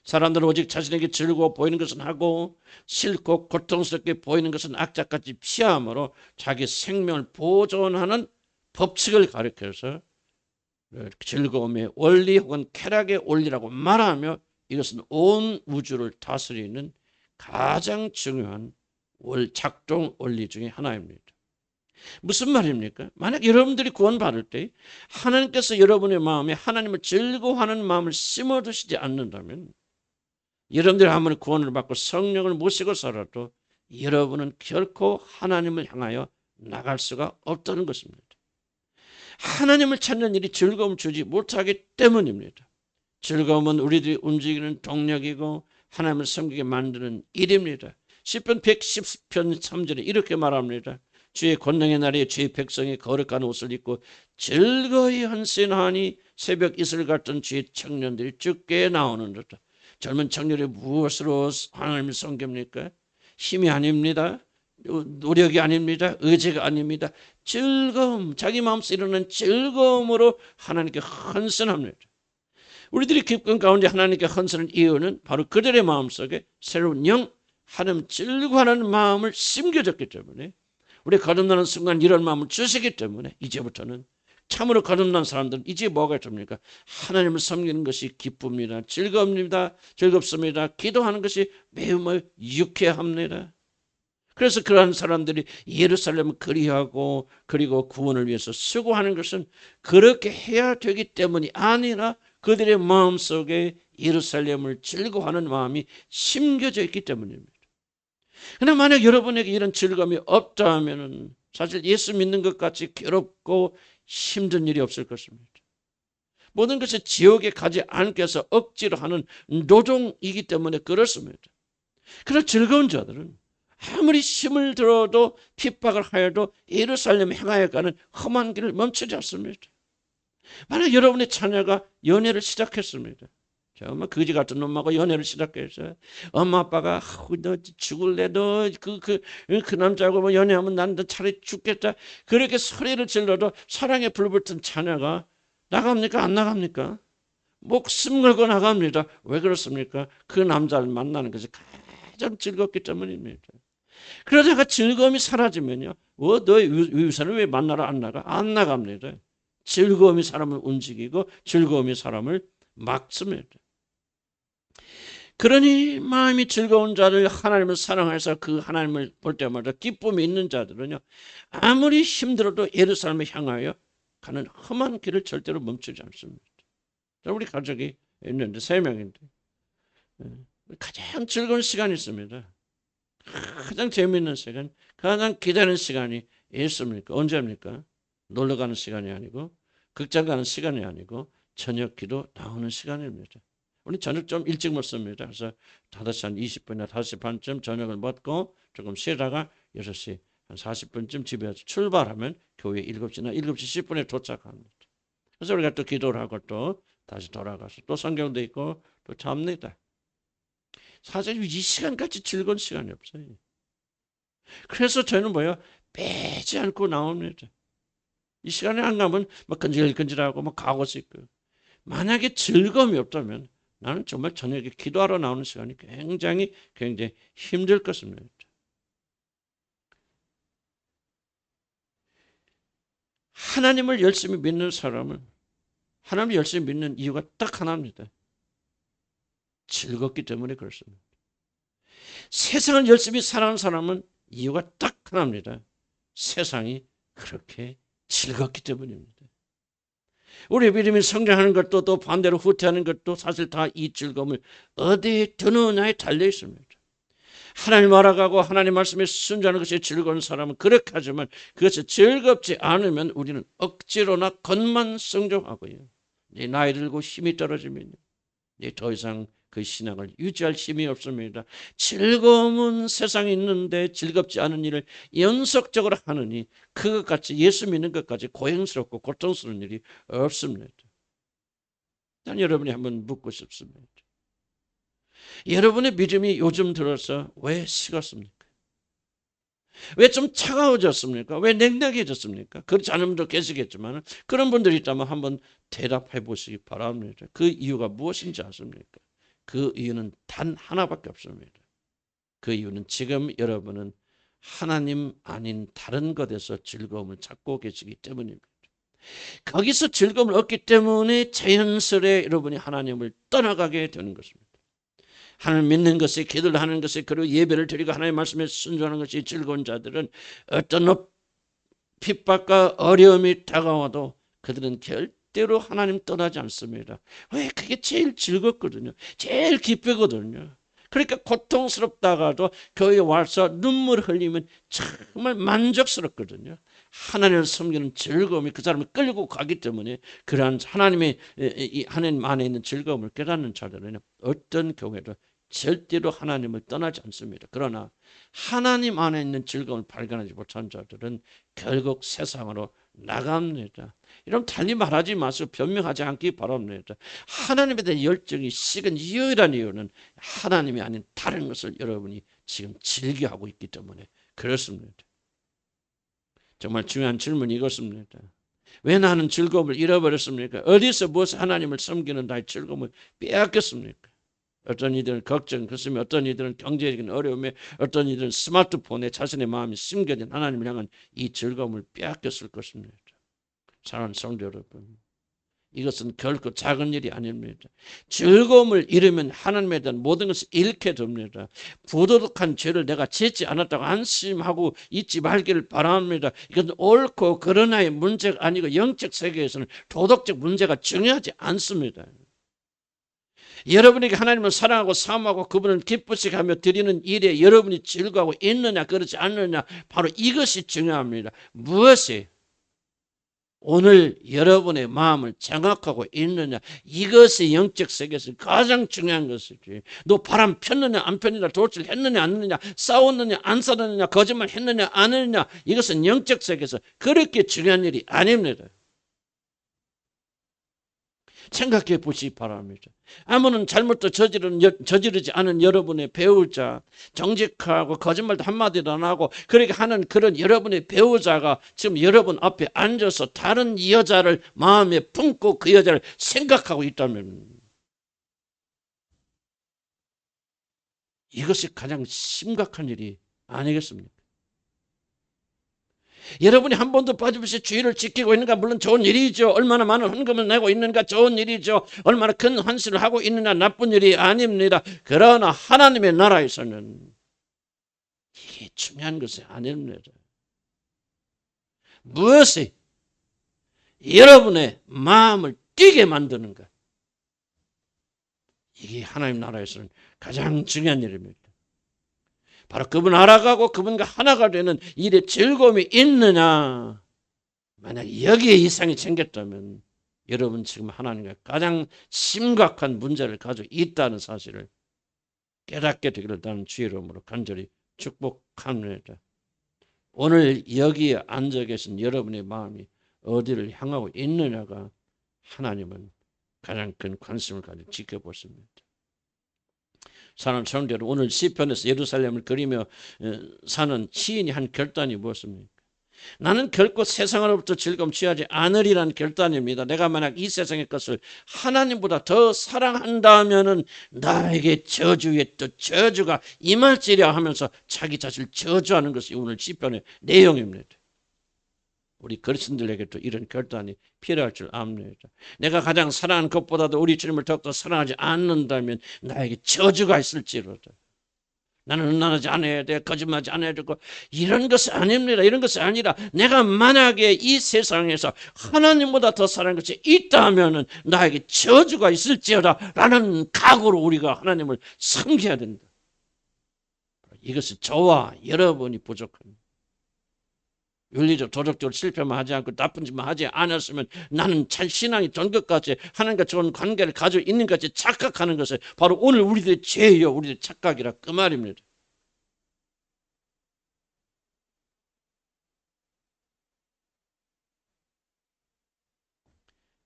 사람들은 오직 자신에게 즐거워 보이는 것은 하고 싫고 고통스럽게 보이는 것은 악착같이 피하므로 자기 생명을 보존하는 법칙을 가리켜서 즐거움의 원리 혹은 쾌락의 원리라고 말하며 이것은 온 우주를 다스리는 가장 중요한 작동 원리 중에 하나입니다. 무슨 말입니까? 만약 여러분들이 구원받을 때 하나님께서 여러분의 마음에 하나님을 즐거워하는 마음을 심어두시지 않는다면 여러분들이 아무리 구원을 받고 성령을 모시고 살아도 여러분은 결코 하나님을 향하여 나갈 수가 없다는 것입니다. 하나님을 찾는 일이 즐거움 주지 못하기 때문입니다. 즐거움은 우리들이 움직이는 동력이고 하나님을 섬기게 만드는 일입니다. 시편 110편 3절에 이렇게 말합니다. 주의 권능의 날에 주의 백성이 거룩한 옷을 입고 즐거이 헌신하니 새벽 이슬 같은 주의 청년들이 죽게 나오는 듯. 젊은 청년이 무엇으로 하나님을 섬깁니까? 힘이 아닙니다. 노력이 아닙니다. 의지가 아닙니다. 즐거움, 자기 마음속에 일어나는 즐거움으로 하나님께 헌신합니다. 우리들이 기쁨 가운데 하나님께 헌신하는 이유는 바로 그들의 마음속에 새로운 영, 하나님 즐거워하는 마음을 심겨졌기 때문에 우리 거듭나는 순간 이런 마음을 주시기 때문에 이제부터는 참으로 거듭난 사람들은 이제 뭐가 됩니까? 하나님을 섬기는 것이 기쁩니다. 즐겁습니다. 기도하는 것이 매우 유쾌합니다. 그래서 그러한 사람들이 예루살렘을 그리하고 그리고 구원을 위해서 수고하는 것은 그렇게 해야 되기 때문이 아니라 그들의 마음속에 예루살렘을 즐거워하는 마음이 심겨져 있기 때문입니다. 그런데 만약 여러분에게 이런 즐거움이 없다면 사실 예수 믿는 것 같이 괴롭고 힘든 일이 없을 것입니다. 모든 것이 지옥에 가지 않게 해서 억지로 하는 노동이기 때문에 그렇습니다. 그러나 즐거운 자들은 아무리 힘을 들어도 핍박을 하여도 예루살렘 향하여 가는 험한 길을 멈추지 않습니다. 만약 여러분의 자녀가 연애를 시작했습니다. 정말 거지 같은 놈하고 연애를 시작해서 엄마 아빠가 너 죽을래 너 그 남자하고 뭐 연애하면 난 너 차라리 죽겠다 그렇게 소리를 질러도 사랑에 불붙은 자녀가 나갑니까 안 나갑니까? 목숨 걸고 나갑니다. 왜 그렇습니까? 그 남자를 만나는 것이 가장 즐겁기 때문입니다. 그러다가 즐거움이 사라지면요. 너의 위선을 왜 만나러 안 나가? 안 나갑니다. 즐거움이 사람을 움직이고 즐거움이 사람을 막습니다. 그러니 마음이 즐거운 자들 하나님을 사랑해서 그 하나님을 볼 때마다 기쁨이 있는 자들은요. 아무리 힘들어도 예루살렘을 향하여 가는 험한 길을 절대로 멈추지 않습니다. 우리 가족이 있는데 3명인데 가장 즐거운 시간이 있습니다. 가장 재미있는 시간, 가장 기다리는 시간이 있습니까? 언제입니까? 놀러 가는 시간이 아니고 극장 가는 시간이 아니고 저녁 기도 나오는 시간입니다. 우리 저녁 좀 일찍 먹습니다. 그래서 5시 한 20분이나 5시 반쯤 저녁을 먹고 조금 쉬다가 6시 한 40분쯤 집에서 출발하면 교회 7시나 7시 10분에 도착합니다. 그래서 우리가 또 기도를 하고 또 다시 돌아가서 또 성경도 읽고 또 잡니다. 사실 이 시간까지 즐거운 시간이 없어요. 그래서 저는 빼지 않고 나옵니다. 이 시간에 안 가면 막 근질근질하고 막 가고 싶고, 만약에 즐거움이 없다면 나는 정말 저녁에 기도하러 나오는 시간이 굉장히 힘들 것입니다. 하나님을 열심히 믿는 사람은, 하나님을 열심히 믿는 이유가 딱 하나입니다. 즐겁기 때문에 그렇습니다. 세상을 열심히 사랑하는 사람은 이유가 딱 하나입니다. 세상이 그렇게 즐겁기 때문입니다. 우리 믿음이 성장하는 것도 또 반대로 후퇴하는 것도 사실 다 이 즐거움을 어디에 두느냐에 달려 있습니다. 하나님 알아가고 하나님 말씀에 순종하는 것이 즐거운 사람은 그렇게 하지만 그것이 즐겁지 않으면 우리는 억지로나 겉만 성종하고요. 나이 들고 힘이 떨어지면 더 이상 그 신앙을 유지할 힘이 없습니다. 즐거움은 세상에 있는데 즐겁지 않은 일을 연속적으로 하느니 그것같이 예수 믿는 것까지 고행스럽고 고통스러운 일이 없습니다. 난 여러분이 한번 묻고 싶습니다. 여러분의 믿음이 요즘 들어서 왜 식었습니까? 왜 좀 차가워졌습니까? 왜 냉랭해졌습니까? 그렇지 않은 분도 계시겠지만 그런 분들이 있다면 한번 대답해 보시기 바랍니다. 그 이유가 무엇인지 아십니까? 그 이유는 단 하나밖에 없습니다. 그 이유는 지금 여러분은 하나님 아닌 다른 것에서 즐거움을 찾고 계시기 때문입니다. 거기서 즐거움을 얻기 때문에 자연스레 여러분이 하나님을 떠나가게 되는 것입니다. 하나님 믿는 것이, 기도를 하는 것이, 그리고 예배를 드리고 하나님의 말씀에 순종하는 것이 즐거운 자들은 어떤 핍박과 어려움이 다가와도 그들은 절대로 하나님 떠나지 않습니다. 왜? 그게 제일 즐겁거든요. 제일 기쁘거든요. 그러니까 고통스럽다가도 교회에 와서 눈물 흘리면 정말 만족스럽거든요. 하나님을 섬기는 즐거움이 그 사람을 끌고 가기 때문에 그러한 하나님 안에 있는 즐거움을 깨닫는 자들은 어떤 경우에도 절대로 하나님을 떠나지 않습니다. 그러나 하나님 안에 있는 즐거움을 발견하지 못한 자들은 결국 세상으로 나갑니다. 여러분 달리 말하지 마시고 변명하지 않기 바랍니다. 하나님에 대한 열정이 식은 유일한 이유는 하나님이 아닌 다른 것을 여러분이 지금 즐겨하고 있기 때문에 그렇습니다. 정말 중요한 질문이 이것입니다. 왜 나는 즐거움을 잃어버렸습니까? 어디서 무엇을 하나님을 섬기는 나의 즐거움을 빼앗겼습니까? 어떤 이들은 걱정, 그렇으면 어떤 이들은 경제적인 어려움에, 어떤 이들은 스마트폰에 자신의 마음이 심겨진 하나님을 향한 이 즐거움을 빼앗겼을 것입니다. 사랑하는 성도 여러분, 이것은 결코 작은 일이 아닙니다. 즐거움을 잃으면 하나님에 대한 모든 것을 잃게 됩니다. 부도덕한 죄를 내가 짓지 않았다고 안심하고 잊지 말기를 바랍니다. 이건 옳고 그러나의 문제가 아니고 영적 세계에서는 도덕적 문제가 중요하지 않습니다. 여러분에게 하나님을 사랑하고 사모하고 그분을 기쁘시게 하며 드리는 일에 여러분이 즐거워하고 있느냐 그렇지 않느냐, 바로 이것이 중요합니다. 무엇이 오늘 여러분의 마음을 장악하고 있느냐, 이것이 영적 세계에서 가장 중요한 것이지. 너 바람 폈느냐 안 폈느냐, 도둑질 했느냐 안 했느냐, 싸웠느냐 안 싸웠느냐, 거짓말 했느냐 안 했느냐, 이것은 영적 세계에서 그렇게 중요한 일이 아닙니다. 생각해 보시기 바랍니다. 아무런 잘못도 저지르지 않은 여러분의 배우자, 정직하고 거짓말도 한마디도 안 하고 그렇게 하는 그런 여러분의 배우자가 지금 여러분 앞에 앉아서 다른 여자를 마음에 품고 그 여자를 생각하고 있다면 이것이 가장 심각한 일이 아니겠습니까? 여러분이 한 번도 빠짐없이 주의를 지키고 있는가, 물론 좋은 일이죠. 얼마나 많은 헌금을 내고 있는가, 좋은 일이죠. 얼마나 큰 헌신을 하고 있느냐, 나쁜 일이 아닙니다. 그러나 하나님의 나라에서는 이게 중요한 것이 아닙니다. 무엇이 여러분의 마음을 뛰게 만드는가, 이게 하나님 나라에서는 가장 중요한 일입니다. 바로 그분 알아가고 그분과 하나가 되는 일에 즐거움이 있느냐. 만약 여기에 이상이 생겼다면 여러분 지금 하나님과 가장 심각한 문제를 가지고 있다는 사실을 깨닫게 되기를 나는 주의 이름으로 간절히 축복합니다. 오늘 여기에 앉아 계신 여러분의 마음이 어디를 향하고 있느냐가 하나님은 가장 큰 관심을 가지고 지켜보십니다. 사는 성도들, 오늘 시편에서 예루살렘을 그리며 사는 시인이 한 결단이 무엇입니까? 나는 결코 세상으로부터 즐거움 취하지 않으리라는 결단입니다. 내가 만약 이 세상의 것을 하나님보다 더 사랑한다면은 나에게 저주 위에 또 저주가 임할지라 하면서 자기 자신을 저주하는 것이 오늘 시편의 내용입니다. 우리 그리스도인들에게도 이런 결단이 필요할 줄 압니다. 내가 가장 사랑하는 것보다도 우리 주님을 더욱더 사랑하지 않는다면 나에게 저주가 있을지로다. 나는 음란하지 않아야 돼, 거짓말하지 않아야 되고, 이런 것은 아닙니다. 이런 것이 아니라 내가 만약에 이 세상에서 하나님보다 더 사랑하는 것이 있다면 나에게 저주가 있을지어다 라는 각오로 우리가 하나님을 섬겨야 된다. 이것이 저와 여러분이 부족합니다. 윤리적 도덕적으로 실패만 하지 않고 나쁜 짓만 하지 않았으면 나는 참 신앙이 된 것 같이 하나님과 좋은 관계를 가지고 있는 것 같이 착각하는 것은 바로 오늘 우리들의 죄요, 우리들의 착각이라 그 말입니다.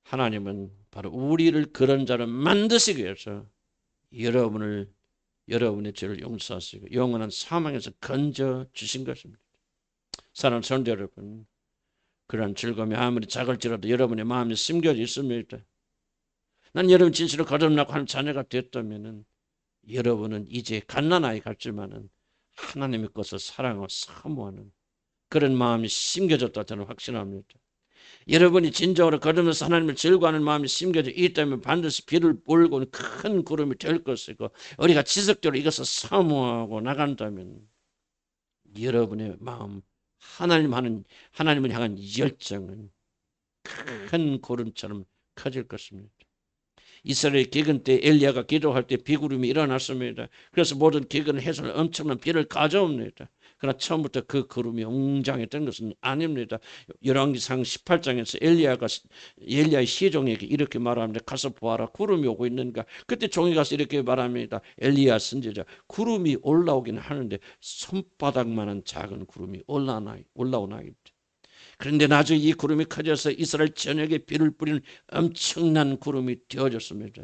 하나님은 바로 우리를 그런 자로 만드시기 위해서 여러분의 죄를 용서하시고 영원한 사망에서 건져 주신 것입니다. 사랑하는 성도 여러분, 그러한 즐거움이 아무리 작을지라도 여러분의 마음에 심겨져 있습니다. 난 여러분 진실을 거듭나고 하는 자녀가 됐다면 여러분은 이제 갓난아이 같지만은 하나님의 것을 사랑하고 사모하는 그런 마음이 심겨졌다 저는 확신합니다. 여러분이 진정으로 거듭나서 하나님을 즐거워하는 마음이 심겨져 있다면 반드시 비를 몰고 큰 구름이 될 것이고 우리가 지속적으로 이것을 사모하고 나간다면 여러분의 마음 하나님을 향한 열정은 큰 구름처럼 커질 것입니다. 이스라엘 기근 때 엘리야가 기도할 때 비구름이 일어났습니다. 그래서 모든 기근을 해서 엄청난 비를 가져옵니다. 그러나 처음부터 그 구름이 웅장했던 것은 아닙니다. 열왕기상 18장에서 엘리야의 시종에게 이렇게 말합니다. 가서 보아라, 구름이 오고 있는가. 그때 종이 가서 이렇게 말합니다. 엘리야 선지자, 구름이 올라오긴 하는데 손바닥만한 작은 구름이 올라오나이다. 그런데 나중에 이 구름이 커져서 이스라엘 전역에 비를 뿌리는 엄청난 구름이 되어졌습니다.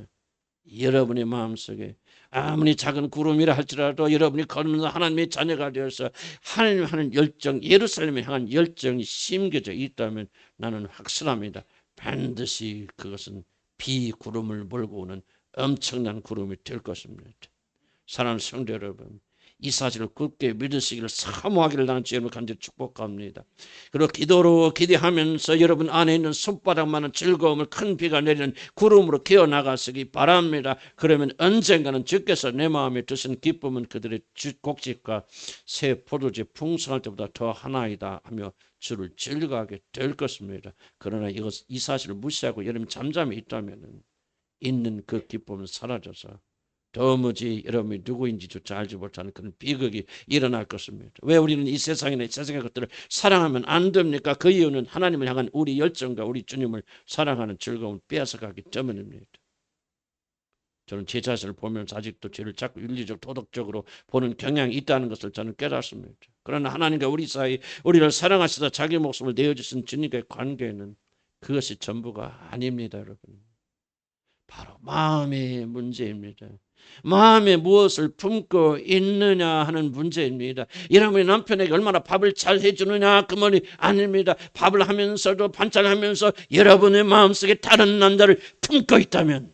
여러분의 마음속에 아무리 작은 구름이라 할지라도 여러분이 걸으면서 하나님의 자녀가 되어서 하나님 하는 열정, 예루살렘을 향한 열정이 심겨져 있다면 나는 확실합니다. 반드시 그것은 비구름을 몰고 오는 엄청난 구름이 될 것입니다. 사랑하는 성도 여러분, 이 사실을 굳게 믿으시기를 사모하기를 나는 주님을 간절히 축복합니다. 그리고 기도로 기대하면서 여러분 안에 있는 손바닥만한 즐거움을 큰 비가 내리는 구름으로 기어나가시기 바랍니다. 그러면 언젠가는 주께서 내 마음에 드신 기쁨은 그들의 곡식과 새 포도주 풍성할 때보다 더 하나이다 하며 주를 즐거워하게 될 것입니다. 그러나 이 사실을 무시하고 여러분이 잠잠히 있다면 있는 그 기쁨은 사라져서 도무지 여러분이 누구인지조차 알지 못하는 그런 비극이 일어날 것입니다. 왜 우리는 이 세상이나 세상의 것들을 사랑하면 안 됩니까? 그 이유는 하나님을 향한 우리 열정과 우리 주님을 사랑하는 즐거움을 빼앗아가기 때문입니다. 저는 제 자신을 보면서 아직도 죄를 자꾸 윤리적 도덕적으로 보는 경향이 있다는 것을 저는 깨닫습니다. 그러나 하나님과 우리 사이 우리를 사랑하시다 자기 목숨을 내어주신 주님과의 관계는 그것이 전부가 아닙니다. 여러분, 바로 마음의 문제입니다. 마음에 무엇을 품고 있느냐 하는 문제입니다. 여러분이 남편에게 얼마나 밥을 잘 해주느냐 그 말이 아닙니다. 밥을 하면서도 반찬하면서 여러분의 마음속에 다른 남자를 품고 있다면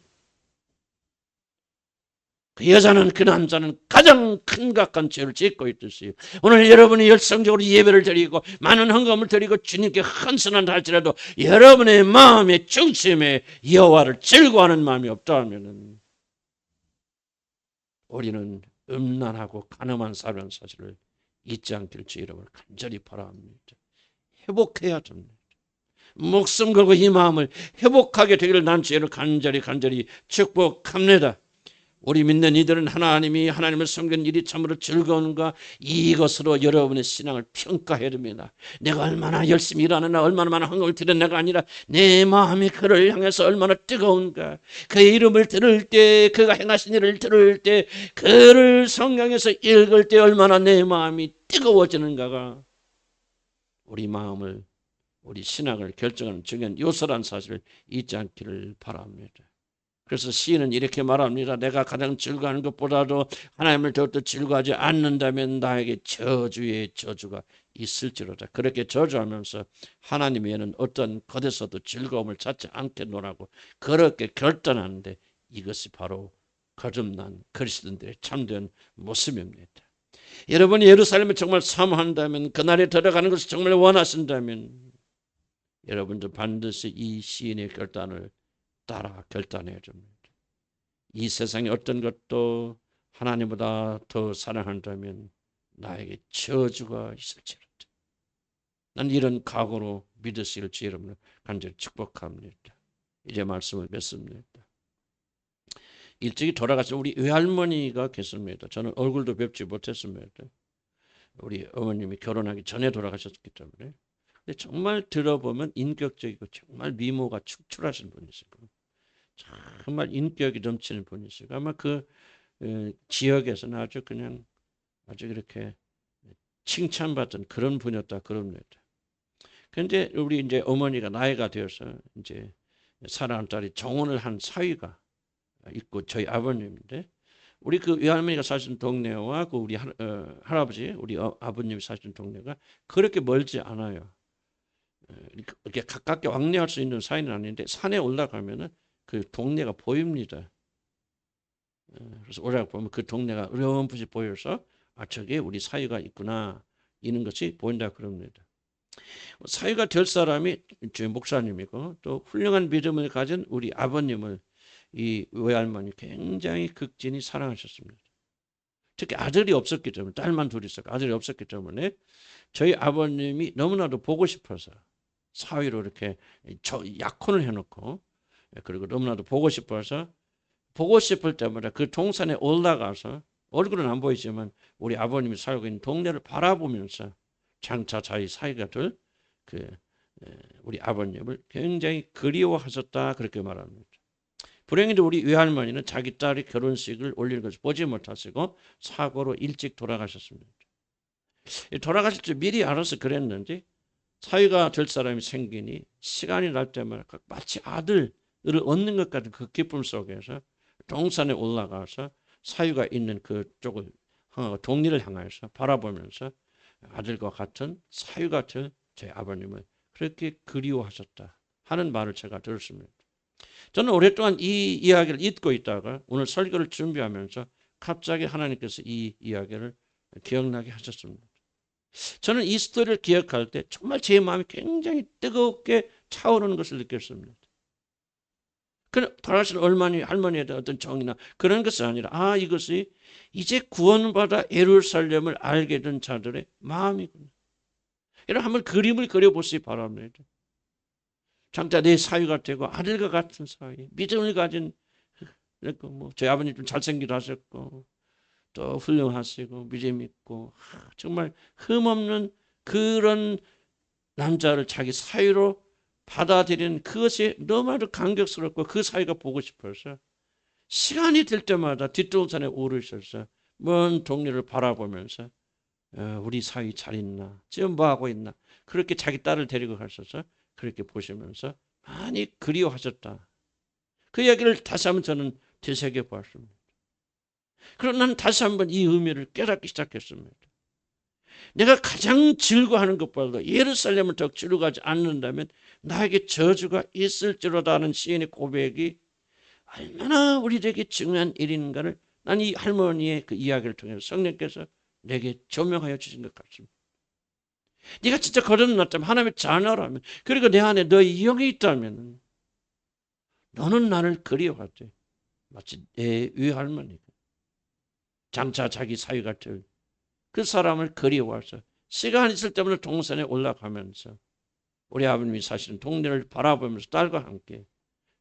그 여자는 그 남자는 가장 큰각한 죄를 짓고 있듯이 오늘 여러분이 열성적으로 예배를 드리고 많은 헌금을 드리고 주님께 헌신한다 할지라도 여러분의 마음의 중심에 여호와를 즐거워하는 마음이 없다면 우리는 음란하고 가늠한 사는 사실을 잊지 않기를 주 여러분을 간절히 바랍니다. 회복해야 됩니다. 목숨 걸고 이 마음을 회복하게 되기를 난 주 여러분을 간절히 축복합니다. 우리 믿는 이들은 하나님을 섬기는 일이 참으로 즐거운가 이것으로 여러분의 신앙을 평가해야 됩니다. 내가 얼마나 열심히 일하느냐 얼마나 많은 헌금을 드렸나가 아니라 내 마음이 그를 향해서 얼마나 뜨거운가 그의 이름을 들을 때 그가 행하신 일을 들을 때 그를 성경에서 읽을 때 얼마나 내 마음이 뜨거워지는가가 우리 마음을 우리 신앙을 결정하는 중요한 요소란 사실을 잊지 않기를 바랍니다. 그래서 시인은 이렇게 말합니다. 내가 가장 즐거워하는 것보다도 하나님을 더욱더 즐거워하지 않는다면 나에게 저주의 저주가 있을지로다. 그렇게 저주하면서 하나님 외에는 어떤 것에서도 즐거움을 찾지 않겠노라고 그렇게 결단하는데 이것이 바로 거듭난 그리스도인들의 참된 모습입니다. 여러분이 예루살렘을 정말 사모한다면, 그날에 들어가는 것을 정말 원하신다면 여러분도 반드시 이 시인의 결단을 따라 결단해야 됩니다. 이 세상의 어떤 것도 하나님보다 더 사랑한다면 나에게 저주가 있을지로다. 난 이런 각오로 믿으실지 여러분을 간절히 축복합니다. 이제 말씀을 맺습니다. 일찍이 돌아가신 우리 외할머니가 계십니다. 저는 얼굴도 뵙지 못했습니다. 우리 어머님이 결혼하기 전에 돌아가셨기 때문에. 근데 정말 들어보면 인격적이고 정말 미모가 축출하신 분이시고 정말 인격이 넘치는 분이시고 아마 그 지역에서는 아주 그냥 아주 이렇게 칭찬받던 그런 분이었다 그럽니다. 그런데 우리 이제 어머니가 나이가 되어서 이제 사랑하는 딸이 정혼을 한 사위가 있고 저희 아버님인데 우리 그 외할머니가 사시는 동네와 그 우리 할아버지 우리 아버님이 사시는 동네가 그렇게 멀지 않아요. 이렇게 가깝게 왕래할 수 있는 사이는 아닌데 산에 올라가면은 그 동네가 보입니다. 그래서 올라가 보면 그 동네가 어렴풋이 보여서 아 저게 우리 사위가 있구나 이런 것이 보인다 그럽니다. 사위가 될 사람이 저희 목사님이고 또 훌륭한 믿음을 가진 우리 아버님을 이 외할머니 굉장히 극진히 사랑하셨습니다. 특히 아들이 없었기 때문에 딸만 둘이 있었고 아들이 없었기 때문에 저희 아버님이 너무나도 보고 싶어서 사위로 이렇게 약혼을 해놓고 그리고 너무나도 보고 싶어서 보고 싶을 때마다 그 동산에 올라가서 얼굴은 안 보이지만 우리 아버님이 살고 있는 동네를 바라보면서 장차 자기 사위가 될 그 우리 아버님을 굉장히 그리워하셨다 그렇게 말합니다. 불행히도 우리 외할머니는 자기 딸이 결혼식을 올리는 것을 보지 못하시고 사고로 일찍 돌아가셨습니다. 돌아가실 줄 미리 알아서 그랬는지 사위가 될 사람이 생기니 시간이 날 때마다 마치 아들을 얻는 것 같은 그 기쁨 속에서 동산에 올라가서 사위가 있는 그쪽을 동리를 향해서 바라보면서 아들과 같은 사위 같은 제 아버님을 그렇게 그리워하셨다 하는 말을 제가 들었습니다. 저는 오랫동안 이 이야기를 잊고 있다가 오늘 설교를 준비하면서 갑자기 하나님께서 이 이야기를 기억나게 하셨습니다. 저는 이 스토리를 기억할 때 정말 제 마음이 굉장히 뜨겁게 차오르는 것을 느꼈습니다. 돌아가신 할머니에 대한 어떤 정이나 그런 것이 아니라 이것이 이제 구원받아 예루살렘을 알게 된 자들의 마음이구나. 이런 한번 그림을 그려보시기 바랍니다. 장차 내 사위가 되고 아들과 같은 사위, 믿음을 가진 저희 아버님 좀 잘생기도 하셨고 또 훌륭하시고 믿음 있고 정말 흠없는 그런 남자를 자기 사위로 받아들이는 그것이 너무나도 감격스럽고 그 사위가 보고 싶어서 시간이 될 때마다 뒷동산에 오르셔서 먼 동네를 바라보면서 우리 사위 잘 있나 지금 뭐하고 있나 그렇게 자기 딸을 데리고 가셔서 그렇게 보시면서 많이 그리워하셨다. 그 이야기를 다시 한번 저는 되새겨 보았습니다. 그럼 나는 다시 한번 이 의미를 깨닫기 시작했습니다. 내가 가장 즐거워하는 것보다 예루살렘을 더 즐거워하지 않는다면 나에게 저주가 있을지로다 하는 시인의 고백이 얼마나 우리에게 중요한 일인가를 난 이 할머니의 그 이야기를 통해서 성령께서 내게 조명하여 주신 것 같습니다. 네가 진짜 거듭났다면 하나님의 자녀라면 그리고 내 안에 너의 영이 있다면 너는 나를 그리워하지. 마치 내 외할머니가 장차 자기 사위가 될 그 사람을 그리워해서 시간 있을 때마다 동산에 올라가면서 우리 아버님이 사시는 동네를 바라보면서 딸과 함께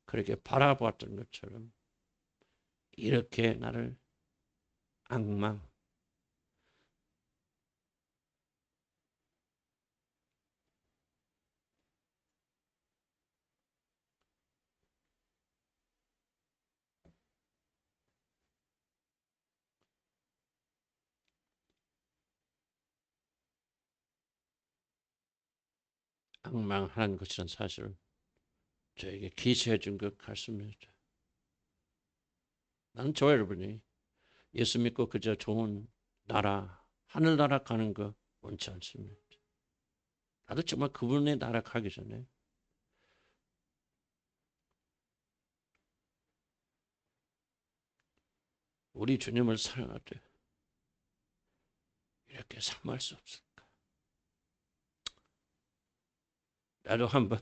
그렇게 바라보았던 것처럼 이렇게 나를 악망하는 것이라는 사실을 저에게 기시해 준 것 같습니다. 나는 저 여러분이 예수 믿고 그저 좋은 나라, 하늘나라 가는 거 원치 않습니다. 나도 정말 그분의 나라 가기 전에 우리 주님을 사랑할 때 이렇게 사모할 수 없을까? 나도 한번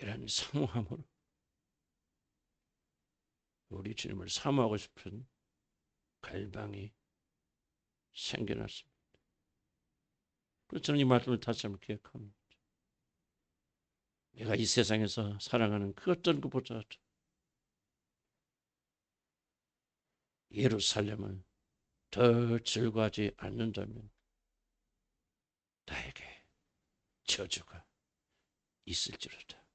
이런 사모함으로 우리 주님을 사모하고 싶은 갈망이 생겨났습니다. 그래서 저는 이 말씀을 다시 한번 기억합니다. 내가 이 세상에서 사랑하는 그 어떤 것보다 예루살렘을 더 즐거워하지 않는다면 나에게 저주가 있을지로다.